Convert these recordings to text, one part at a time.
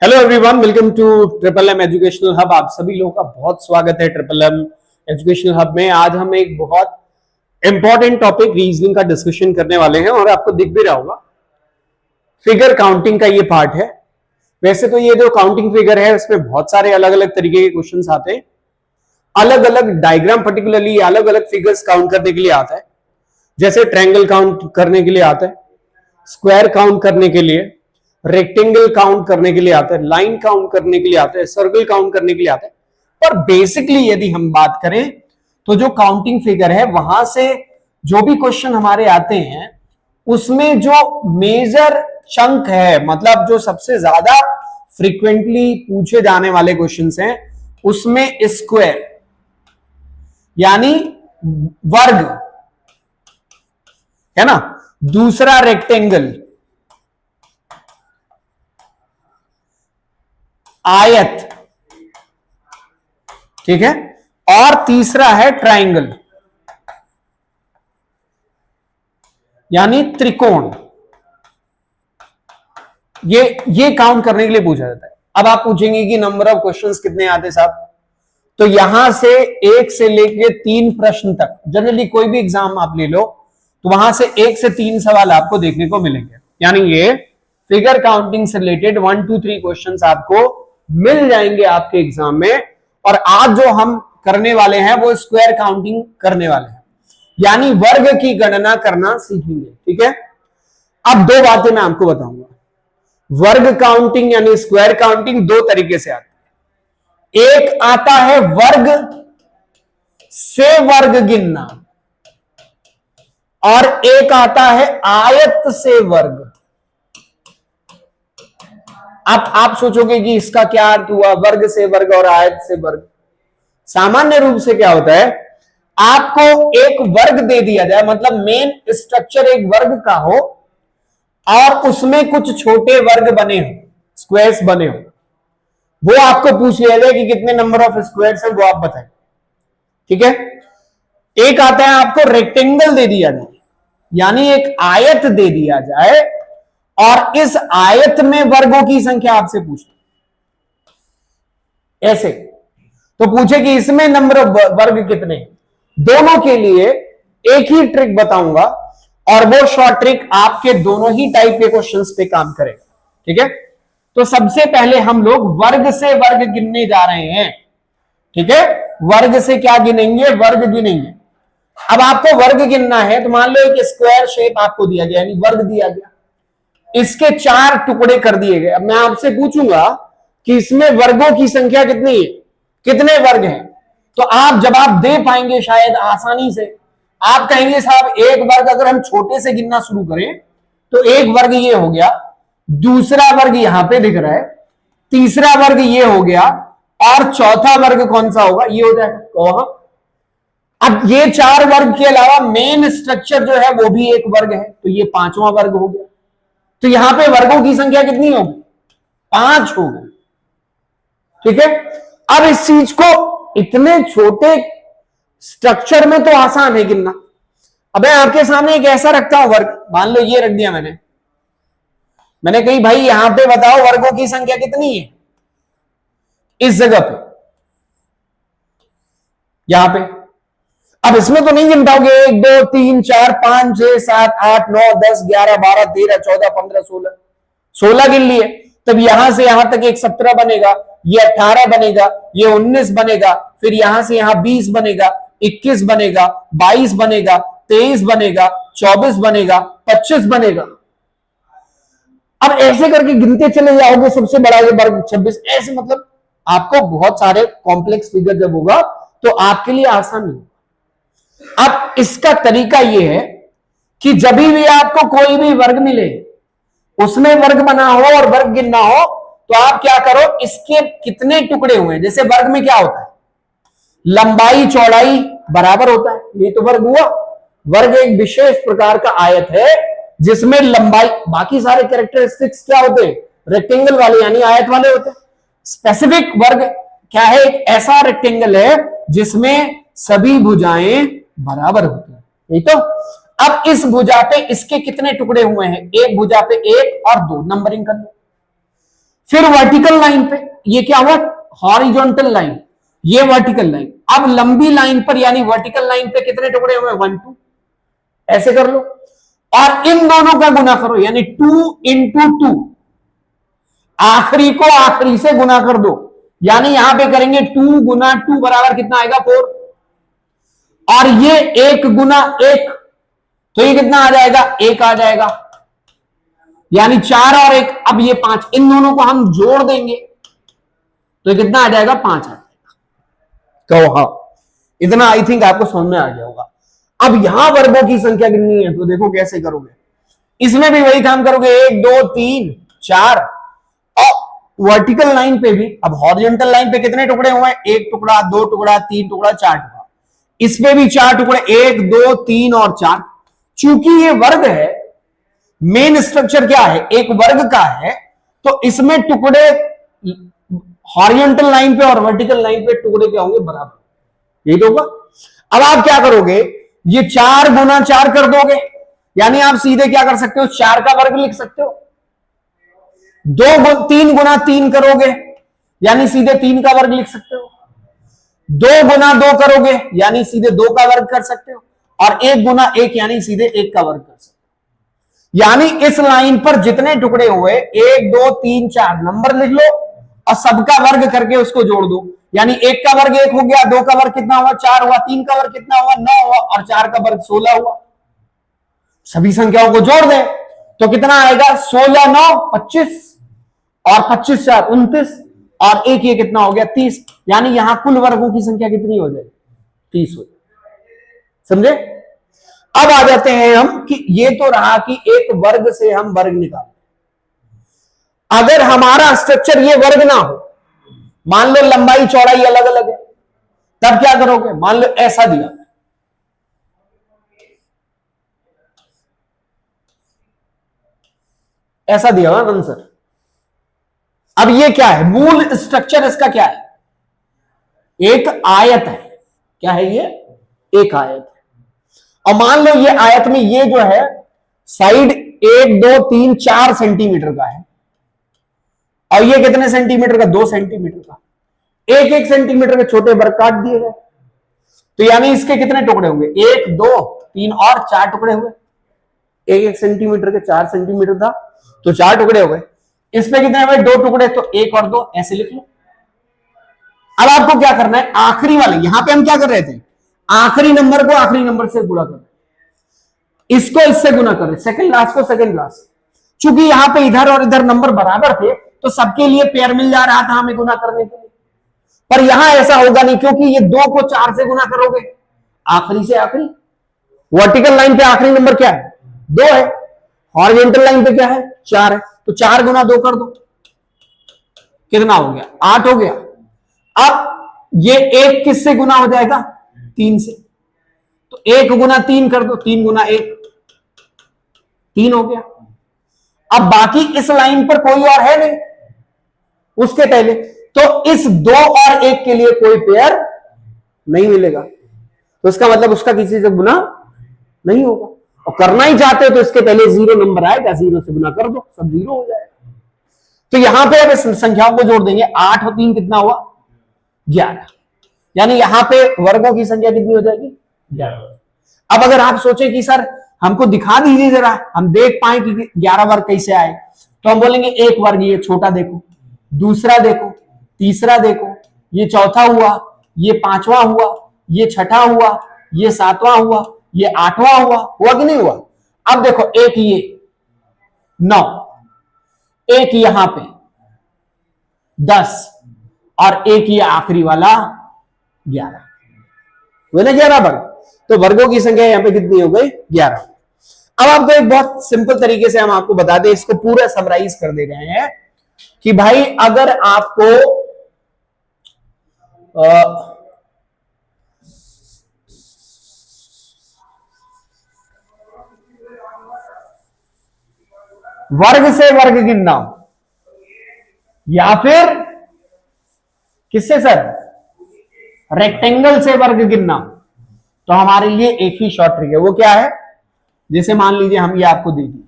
Hello everyone, welcome to triple M educational hub. आप सभी लोगों का बहुत स्वागत है ट्रिपल एम एजुकेशनल हब में। आज हम एक बहुत इंपॉर्टेंट टॉपिक रीजनिंग का डिस्कशन करने वाले हैं और आपको दिख भी रहा होगा फिगर काउंटिंग का ये पार्ट है। वैसे तो ये जो काउंटिंग फिगर है उसमें बहुत सारे अलग अलग तरीके के क्वेश्चंस आते हैं, अलग अलग डायग्राम पर्टिकुलरली अलग अलग फिगर्स काउंट करने के लिए आता है। जैसे ट्रायंगल काउंट करने के लिए आता है, स्क्वायर काउंट करने के लिए, रेक्टेंगल काउंट करने के लिए आता है, लाइन काउंट करने के लिए आता है, सर्कल काउंट करने के लिए आता है। पर बेसिकली यदि हम बात करें तो जो काउंटिंग फिगर है वहां से जो भी क्वेश्चन हमारे आते हैं उसमें जो मेजर चंक है, मतलब जो सबसे ज्यादा फ्रीक्वेंटली पूछे जाने वाले क्वेश्चंस हैं, उसमें स्क्वायर यानी वर्ग है ना, दूसरा रेक्टेंगल, आयत, ठीक है, और तीसरा है ट्रायंगल यानी त्रिकोण। ये काउंट करने के लिए पूछा जाता है। अब आप पूछेंगे कि नंबर ऑफ क्वेश्चंस कितने आते साहब, तो यहां से 1 से लेके 3 प्रश्न तक जनरली कोई भी एग्जाम आप ले लो तो वहां से 1 से 3 सवाल आपको देखने को मिलेंगे। यानी ये फिगर काउंटिंग से रिलेटेड 1 2 3 क्वेश्चंस आपको मिल जाएंगे आपके एग्जाम में। और आज जो हम करने वाले हैं वो स्क्वायर काउंटिंग करने वाले हैं, यानी वर्ग की गणना करना सीखेंगे। ठीक है, अब दो बातें मैं आपको बताऊंगा। वर्ग काउंटिंग यानी स्क्वायर काउंटिंग दो तरीके से आती है। एक आता है वर्ग से वर्ग गिनना और एक आता है आयत से वर्ग। अब आप सोचोगे कि इसका क्या अर्थ हुआ, वर्ग से वर्ग और आयत से वर्ग। सामान्य रूप से क्या होता है, आपको एक वर्ग दे दिया जाए, मतलब मेन स्ट्रक्चर एक वर्ग का हो और उसमें कुछ छोटे वर्ग बने हो, स्क्वायर्स बने हो, वो आपको पूछ लिया जाए कि कितने नंबर ऑफ स्क्वायर्स है, वो आप बताएं। ठीक है, एक आता है आपको रेक्टेंगल दे दिया जाए, यानी एक आयत दे दिया जाए और इस आयत में वर्गों की संख्या आपसे पूछे ऐसे, तो पूछे कि इसमें नंबर ऑफ वर्ग कितने। दोनों के लिए एक ही ट्रिक बताऊंगा और वो शॉर्ट ट्रिक आपके दोनों ही टाइप के क्वेश्चंस पे काम करेगा। ठीक है, तो सबसे पहले हम लोग वर्ग से वर्ग गिनने जा रहे हैं। ठीक है, वर्ग से क्या गिनेंगे, वर्ग गिनेंगे। अब आपको वर्ग गिनना है तो मान लो एक स्क्वायर शेप आपको दिया गया, यानी वर्ग दिया गया, इसके 4 टुकड़े कर दिए गए। अब मैं आपसे पूछूंगा कि इसमें वर्गों की संख्या कितनी है, कितने वर्ग हैं, तो आप जवाब दे पाएंगे शायद आसानी से। आप कहेंगे साहब एक वर्ग अगर हम छोटे से गिनना शुरू करें तो एक वर्ग ये हो गया, दूसरा वर्ग यहां पे दिख रहा है, तीसरा वर्ग ये हो गया और चौथा वर्ग कौन सा होगा, ये हो जाएगा। अब ये 4 वर्ग के अलावा मेन स्ट्रक्चर जो है वो भी एक वर्ग है, तो ये 5वां वर्ग हो गया। तो यहां पे वर्गों की संख्या कितनी होगी, 5 होगी। ठीक है, अब इस चीज को इतने छोटे स्ट्रक्चर में तो आसान है गिनना। अब मैं आपके सामने एक ऐसा रखता हूं वर्ग, मान लो ये रख दिया मैंने कही भाई यहां पे बताओ वर्गों की संख्या कितनी है इस जगह पे, यहां पे। अब इसमें तो नहीं गिन पाओगे, 1 2 3 4 5 6 7 8 9 10 11 12 13 14 15 16 गिन लिए। तब यहां से यहां तक एक 17 बनेगा, ये 18 बनेगा, ये 19 बनेगा, फिर यहां से यहां 20 बनेगा, 21 बनेगा, 22 बनेगा, 23 बनेगा, 24 बनेगा, 25 बनेगा। अब ऐसे करके गिनते चले जाओगे, सबसे बड़ा ये वर्ग 26, ऐसे मतलब आपको बहुत सारे कॉम्प्लेक्स फिगर जब होगा तो आपके लिए आसान नहीं। अब इसका तरीका यह है कि जब भी आपको कोई भी वर्ग मिले उसमें वर्ग बना हो और वर्ग गिनना हो तो आप क्या करो, इसके कितने टुकड़े हुए हैं। जैसे वर्ग में क्या होता है, लंबाई चौड़ाई बराबर होता है, ये तो वर्ग हुआ। वर्ग एक विशेष प्रकार का आयत है जिसमें लंबाई, बाकी सारे कैरेक्टरिस्टिक्स क्या होते हैं, रेक्टेंगल वाले यानी आयत वाले होते हैं। स्पेसिफिक वर्ग क्या है, एक ऐसा रेक्टेंगल है जिसमें सभी भुजाएं बराबर होती है। नहीं तो अब इस भुजा पे इसके कितने टुकड़े हुए हैं, एक भुजा पे 1 और 2, नंबरिंग कर लो। फिर वर्टिकल लाइन पे ये क्या हुआ, हॉरिजॉन्टल लाइन, ये वर्टिकल लाइन। अब लंबी लाइन पर यानी वर्टिकल लाइन पे कितने टुकड़े हुए, 1 2, ऐसे कर लो और इन दोनों का गुना करो यानी 2 इंटू 2, आखिरी को आखिरी से गुना कर दो यानी यहां पे करेंगे 2 गुना 2 बराबर कितना आएगा 4, और ये 1 गुना 1 तो ये कितना आ जाएगा 1 आ जाएगा, यानी 4 और 1, अब ये 5, इन दोनों को हम जोड़ देंगे तो कितना आ जाएगा 5 आ जाएगा। कहो हाँ, इतना आई थिंक आपको समझ में आ गया होगा। अब यहां वर्गों की संख्या कितनी है तो देखो कैसे करोगे, इसमें भी वही काम करोगे 1 2 3 4, और वर्टिकल लाइन पे भी, अब हॉरिजॉन्टल लाइन पे कितने टुकड़े हुए हैं, 1 टुकड़ा 2 टुकड़ा 3 टुकड़ा 4 टुकड़ा, इसमें भी 4 टुकड़े 1 2 3 और 4। चूंकि ये वर्ग है, मेन स्ट्रक्चर क्या है, एक वर्ग का है, तो इसमें टुकड़े हॉरिजॉन्टल लाइन पे और वर्टिकल लाइन पे टुकड़े क्या होंगे, बराबर, यही तो होगा। अब आप क्या करोगे, ये 4 गुना 4 कर दोगे यानी आप सीधे क्या कर सकते हो, 4 का वर्ग लिख सकते हो। 3 गुना 3 करोगे यानी सीधे 3 का वर्ग लिख सकते हो। 2 गुना 2 करोगे यानी सीधे 2 का वर्ग कर सकते हो, और 1 गुना 1 यानी सीधे 1 का वर्ग कर सकते हो। यानी इस लाइन पर जितने टुकड़े हुए 1 2 3 4 नंबर लिख लो और सबका वर्ग करके उसको जोड़ दो, यानी 1 का वर्ग 1 हो गया, 2 का वर्ग कितना हुआ 4 हुआ, 3 का वर्ग कितना हुआ 9 हुआ, और 4 का वर्ग 16 हुआ। सभी संख्याओं को जोड़ दें तो कितना आएगा, 16 9 25 और 25 4 29 और 1 ये कितना हो गया 30, यानी यहां कुल वर्गों की संख्या कितनी हो जाएगी, 30 हो जाएगी। समझे। अब आ जाते हैं हम कि ये तो रहा कि एक वर्ग से हम वर्ग निकाल, अगर हमारा स्ट्रक्चर ये वर्ग ना हो, मान लो लंबाई चौड़ाई अलग अलग है, तब क्या करोगे, मान लो ऐसा दिया, ऐसा दिया हुआ आंसर। अब ये क्या है, मूल स्ट्रक्चर इसका क्या है, एक आयत है। क्या है ये, एक आयत है। और मान लो ये आयत में ये जो है साइड 1 2 3 4 सेंटीमीटर का है, और ये कितने सेंटीमीटर का, 2 सेंटीमीटर का। 1 1 सेंटीमीटर के छोटे वर्ग काट दिए गए, तो यानी इसके कितने टुकड़े होंगे, 1 2 3 और 4 टुकड़े हुए। 1 1 सेंटीमीटर के 4 सेंटीमीटर था तो 4 टुकड़े हो गए। इसमें कितने हुए, 2 टुकड़े, तो 1 और 2 ऐसे लिख लो। अब आपको क्या करना है, आखिरी वाले, यहां पे हम क्या कर रहे थे, आखिरी नंबर को आखिरी नंबर से गुणा कर रहे, इसको इससे गुणा कर रहे, सेकंड लास्ट को सेकंड लास्ट। चूंकि यहां पे इधर और इधर नंबर बराबर थे तो सबके लिए पेयर मिल जा रहा था हमें गुना करने के लिए, पर यहां ऐसा होगा नहीं क्योंकि ये 2 को 4 से गुना करोगे, आखिरी से आखिरी। वर्टिकल लाइन पे आखिरी नंबर क्या है, 2 है, हॉरिजॉन्टल लाइन पे क्या है, 4 है, तो 4 गुना 2 कर दो, कितना हो गया, 8 हो गया। अब ये 1 किससे गुना हो जाएगा, 3 से, तो 1 गुना 3 कर दो, 3 गुना 1 3 हो गया। अब बाकी इस लाइन पर कोई और है नहीं उसके पहले, तो इस 2 और 1 के लिए कोई पेयर नहीं मिलेगा, तो इसका मतलब उसका किसी से गुना नहीं होगा। और करना ही चाहते हो तो इसके पहले 0 नंबर आएगा, 0 से गुना कर दो, सब 0 हो जाएगा। तो यहां पे अब संख्याओं को जोड़ देंगे, 8 और 3 कितना हुआ, 11, यानी यहां पे वर्गों की संख्या कितनी हो जाएगी, 11। अब अगर आप सोचे कि सर हमको दिखा दीजिए जरा, हम देख पाए कि 11 वर्ग कैसे आए, तो हम बोलेंगे एक वर्ग ये छोटा देखो, दूसरा देखो, तीसरा देखो, ये चौथा हुआ, ये 5वां हुआ, ये 6ठा हुआ, ये 7वां हुआ, ये 8वां हुआ कि नहीं हुआ। अब देखो एक ये 9, एक यहां पे 10 और एक ये आखिरी वाला 11, हुए ना 11 वर्ग। तो वर्गों की संख्या यहां पे कितनी हो गई, 11। अब आपको एक बहुत सिंपल तरीके से हम आपको बता दें, इसको पूरा समराइज कर दे रहे हैं कि भाई अगर आपको वर्ग से वर्ग गिनना या फिर किससे सर, रेक्टेंगल से वर्ग गिनना, तो हमारे लिए एक ही शॉर्ट ट्रिक है। वो क्या है, जैसे मान लीजिए हम ये आपको दे दी,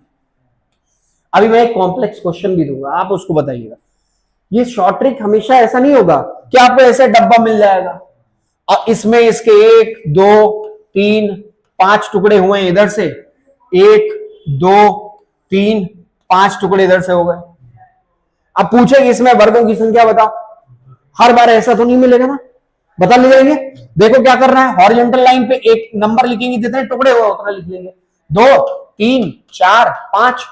अभी मैं एक कॉम्प्लेक्स क्वेश्चन भी दूंगा, आप उसको बताइएगा। ये शॉर्ट ट्रिक हमेशा ऐसा नहीं होगा कि आपको ऐसे डब्बा मिल जाएगा और इसमें इसके 1 2 3 5 टुकड़े हुए इधर से, 1 2 3 5 टुकड़े इधर से हो गए। अब पूछे कि इसमें वर्गों की संख्या बताओ, हर बार ऐसा तो नहीं मिलेगा ना, बता ले जाएंगे। देखो क्या कर रहा है, हॉरिजॉन्टल लाइन पे एक नंबर लिखेंगे, जितने टुकड़े हुआ उतना लिख लेंगे, 2 3 4 5,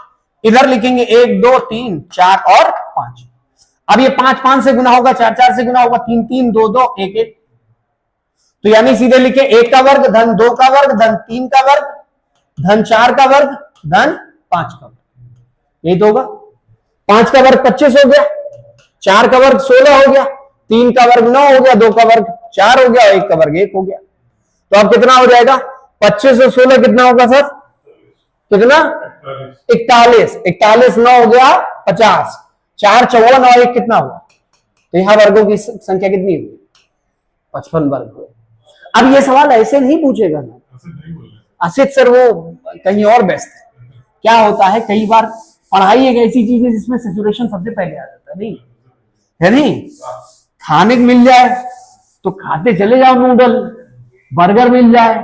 इधर लिखेंगे 1 2 3 4 और 5। अब ये 5 5 से गुना होगा, 4 4 से गुना होगा, 3 3 2 2 1 1, तो यानी सीधे लिखे 1 का वर्ग धन 2 का वर्ग धन 3 का वर्ग धन 4 का वर्ग धन 5 का वर्ग, यही तो होगा। 5 का वर्ग 25 हो गया, 4 का वर्ग 16 हो गया, 3 का वर्ग 9 हो गया, 2 का वर्ग 4 हो गया और 1 का वर्ग 1 हो गया। तो अब कितना हो जाएगा, 25 और 16 कितना होगा सर, कितना 41, 41 9 हो गया 50, 4 54 और 1 कितना हुआ, तो यहां वर्गों की संख्या कितनी हुई, 55 वर्ग हुए। अब ये सवाल ऐसे नहीं पूछेगा ना, असित सर वो कहीं और बेस्ट है। क्या होता है कई बार पढ़ाई एक ऐसी चीज है जिसमें सैचुरेशन सबसे पहले आ जाता है, नहीं है, नहीं खाने को मिल जाए तो खाते चले जाओ, नूडल बर्गर मिल जाए,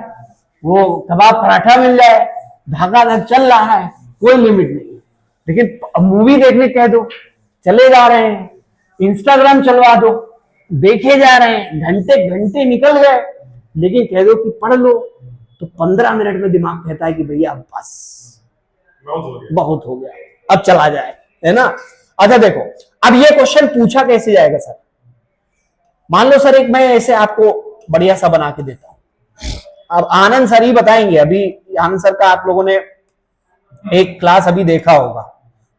वो कबाब पराठा मिल जाए, धक्का चल रहा है, कोई लिमिट नहीं। लेकिन मूवी देखने कह दो, चले जा रहे हैं, इंस्टाग्राम चलवा दो, देखे जा रहे हैं, घंटे घंटे निकल गए, लेकिन कह दो कि पढ़ लो तो 15 मिनट में दिमाग कहता है कि भैया बस बहुत हो गया, अब चला जाए, है ना। अच्छा देखो, अब ये क्वेश्चन पूछा कैसे जाएगा सर, मान लो सर एक मैं ऐसे आपको बढ़िया सा बना के देता हूं, अब आनंद सर ही बताएंगे। अभी आनंद सर का आप लोगों ने एक क्लास अभी देखा होगा,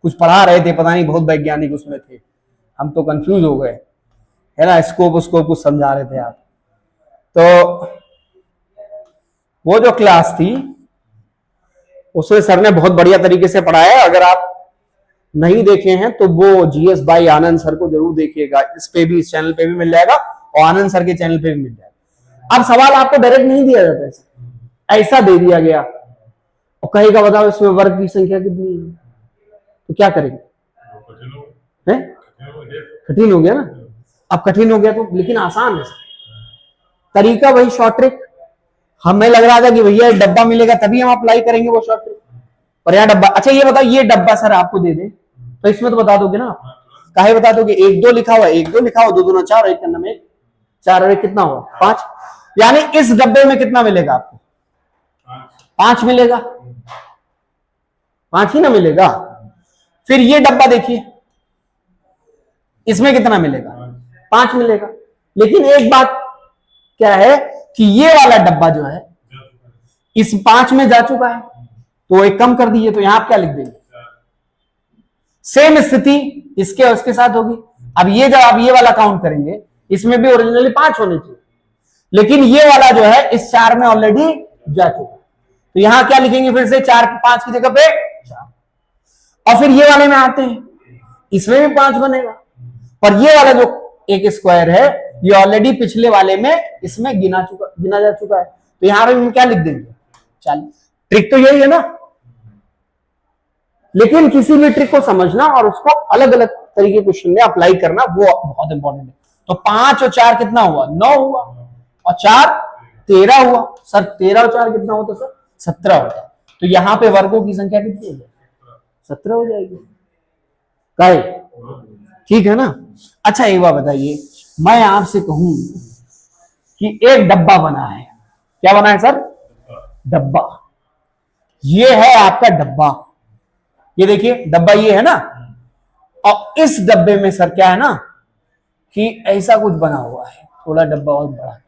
कुछ पढ़ा रहे थे, पता नहीं बहुत वैज्ञानिक उसमें थे, हम तो कंफ्यूज हो गए, है ना, स्कोप उसको कुछ समझा रहे थे आप। तो वो जो क्लास थी उसमें सर ने बहुत बढ़िया तरीके से पढ़ाया, अगर आप नहीं देखे हैं तो वो जीएस बाई आनंद सर को जरूर देखिएगा, इस पे भी, इस चैनल पे भी मिल जाएगा और आनंद सर के चैनल पे भी मिल जाएगा। अब सवाल आपको डायरेक्ट नहीं दिया जाता, ऐसा दे दिया गया और कहेगा बताओ इसमें वर्ग की संख्या कितनी है, तो क्या करेंगे, कठिन हो गया ना। अब कठिन हो गया तो, लेकिन आसान है तरीका, वही शॉर्ट ट्रिक। हमें लग रहा था कि भैया डब्बा मिलेगा तभी हम अप्लाई करेंगे वो शॉर्ट ट्रिक, पर यहाँ डब्बा। अच्छा ये बताओ, ये डब्बा सर आपको दे दे तो इसमें तो बता दोगे ना आप, काहे बता दोगे, 1 2 लिखा हुआ, 1 2 लिखा हुआ, 2 2 4 और 1 करना में 4 और 1 कितना हुआ 5, यानी इस डब्बे में कितना मिलेगा आपको, 5 मिलेगा, 5 ही ना मिलेगा। फिर ये डब्बा देखिए, इसमें कितना मिलेगा, 5 मिलेगा। लेकिन एक बात क्या है कि ये वाला डब्बा जो है इस 5 में जा चुका है, तो एक कम कर दीजिए, तो यहां आप क्या लिख देंगे, सेम स्थिति इसके और इसके साथ होगी। अब ये जब आप ये वाला काउंट करेंगे, इसमें भी ओरिजिनली 5 होने चाहिए, लेकिन ये वाला जो है इस 4 में ऑलरेडी जा चुका, तो यहां क्या लिखेंगे, फिर से 4 5 की जगह पे 4। और फिर ये वाले में आते हैं, इसमें भी 5 बनेगा, पर ये वाला जो एक स्क्वायर है ये ऑलरेडी पिछले वाले में इसमें गिना जा चुका है, तो यहां पे हम क्या लिख देंगे 40। ट्रिक तो यही है ना, लेकिन किसी भी ट्रिक को समझना और उसको अलग अलग तरीके क्वेश्चन में अप्लाई करना वो बहुत इंपॉर्टेंट है। तो 5 और 4 कितना हुआ, 9 हुआ, और 4 13 हुआ। सर 13 और 4 कितना होता सर, 17 होता। तो यहां पे वर्गों की संख्या कितनी हो जाएगी, 17 हो जाएगी, काहे, ठीक है ना। अच्छा एक बात बताइए, मैं आपसे कहूं कि एक डब्बा बना है, क्या बना है सर, डब्बा, ये है आपका डब्बा, ये देखिए डब्बा ये है ना, और इस डब्बे में सर क्या है ना कि ऐसा कुछ बना हुआ है, थोड़ा डब्बा और बड़ा,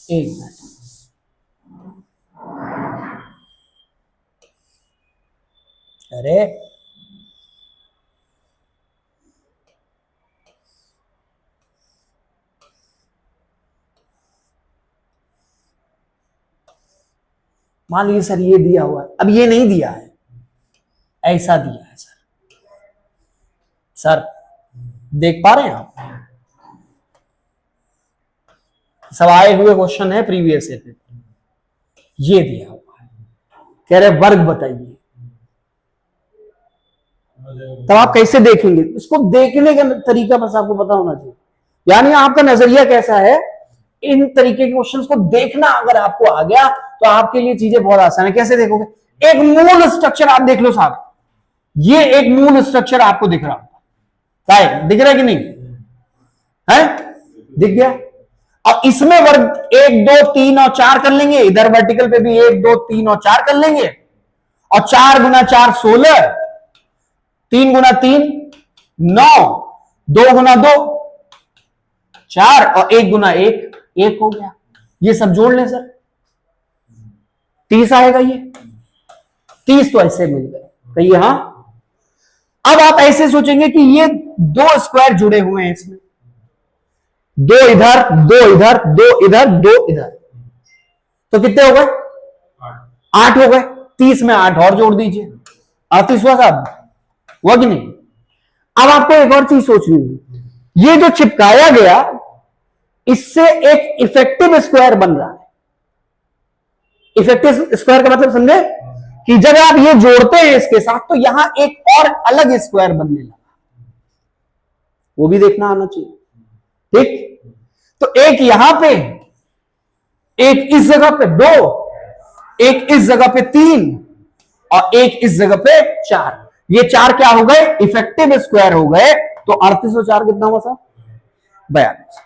एक मिनट, अरे मान लीजिए सर ये दिया हुआ है, अब ये नहीं दिया है, ऐसा दिया है सर, सर देख पा रहे हैं आप, सब आए हुए क्वेश्चन है प्रीवियस ईयर, ये दिया हुआ है, कह रहे वर्ग बताइए, तब आप कैसे देखेंगे? इसको देखने का तरीका बस आपको पता होना चाहिए, यानी आपका नजरिया कैसा है, इन तरीके के क्वेश्चंस को देखना अगर आपको आ गया तो आपके लिए चीजें बहुत आसान है। कैसे देखोगे? एक मूल स्ट्रक्चर आप देख लो साहब, ये एक मूल स्ट्रक्चर आपको दिख रहा है, दिख रहा है कि नहीं है? दिख गया। और इसमें वर्ग 1 2 3 और 4 कर लेंगे, इधर वर्टिकल पे भी 1 2 3 और 4 कर लेंगे, और 4 गुना 4 16, 3 गुना 3 9, 2 गुना 2 4 और 1 गुना 1 1 हो गया। ये सब जोड़ लें सर, 30 आएगा। ये 30 तो ऐसे मिल गए, कहिए हाँ। अब आप ऐसे सोचेंगे कि ये 2 स्क्वायर जुड़े हुए हैं इसमें, 2 इधर 2 इधर 2 इधर 2 इधर, तो कितने हो गए? 8 हो गए। 30 में 8 और जोड़ दीजिए, 38 हुआ साहब, हुआ कि नहीं? अब आपको एक और चीज सोचनी है, ये जो चिपकाया गया इससे एक इफेक्टिव स्क्वायर बन रहा है। इफेक्टिव स्क्वायर का मतलब समझे कि जब आप ये जोड़ते हैं इसके साथ तो यहां एक और अलग स्क्वायर बनने लगा, वो भी देखना आना चाहिए। ठीक, तो एक यहां पे, एक इस जगह पे 2, एक इस जगह पे 3 और एक इस जगह पे 4। ये 4 क्या हो गए? इफेक्टिव स्क्वायर हो गए। तो 38 और 4 कितना हुआ साहब? 42।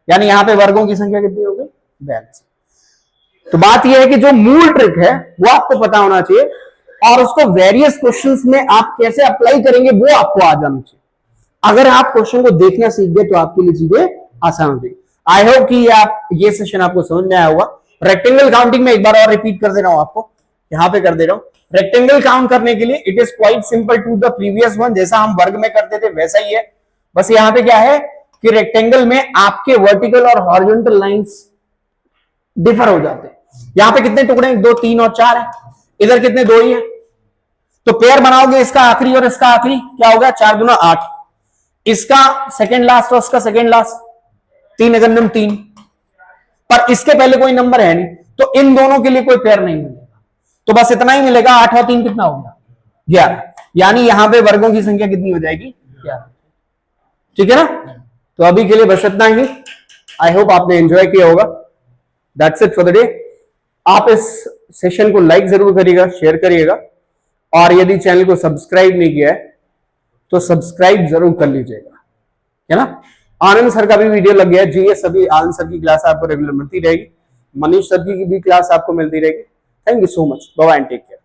यानी यहां पे वर्गों की संख्या कितनी हो गई? 42। तो बात यह है कि जो मूल ट्रिक है वो आपको पता होना चाहिए, और उसको वेरियस क्वेश्चंस में आप कैसे अप्लाई करेंगे वो आपको आ जाना चाहिए। अगर आप क्वेश्चन को देखना सीख गए तो आपके लिए चीजें आसान हो जाएगी। आई होप कि ये सेशन आपको समझ में आया होगा। रेक्टेंगल काउंटिंग में एक बार और रिपीट कर दे रहा हूं आपको, यहां पे कर दे रहा हूं। रेक्टेंगल काउंट करने के लिए it is quite simple to the previous one, जैसा हम वर्ग में करते थे वैसा ही है। बस यहां पे क्या है कि रेक्टेंगल में आपके वर्टिकल और हॉरिजॉन्टल लाइंस डिफर हो जाते हैं। यहां पे कितने टुकड़े हैं? 2 3 और 4 है। इधर कितने? 2 ही है। तो पेयर बनाओगे, इसका आखिरी और इसका आखिरी, क्या होगा? 4 गुना 8, इसका सेकेंड लास्ट और इसका सेकेंड लास्ट, 3 अगन्नम 3, पर इसके पहले कोई नंबर है नहीं तो इन दोनों के लिए कोई पेयर नहीं मिलेगा। तो बस इतना ही मिलेगा। 8 और 3 कितना होगा? 11। यानी यहां पे वर्गों की संख्या कितनी हो जाएगी? 11। ठीक है ना? तो अभी के लिए बस इतना ही। आई होप आपने एंजॉय किया होगा। That's it for the day. आप इस सेशन को लाइक जरूर करिएगा, शेयर करिएगा, और यदि चैनल को सब्सक्राइब नहीं किया है तो सब्सक्राइब जरूर कर लीजिएगा, है ना? आनंद सर का भी वीडियो लग गया है, जीएस सभी आनंद सर की क्लास आपको रेगुलर मिलती रहेगी, मनीष सर की भी क्लास आपको मिलती रहेगी। Thank you so much, bye bye and take care.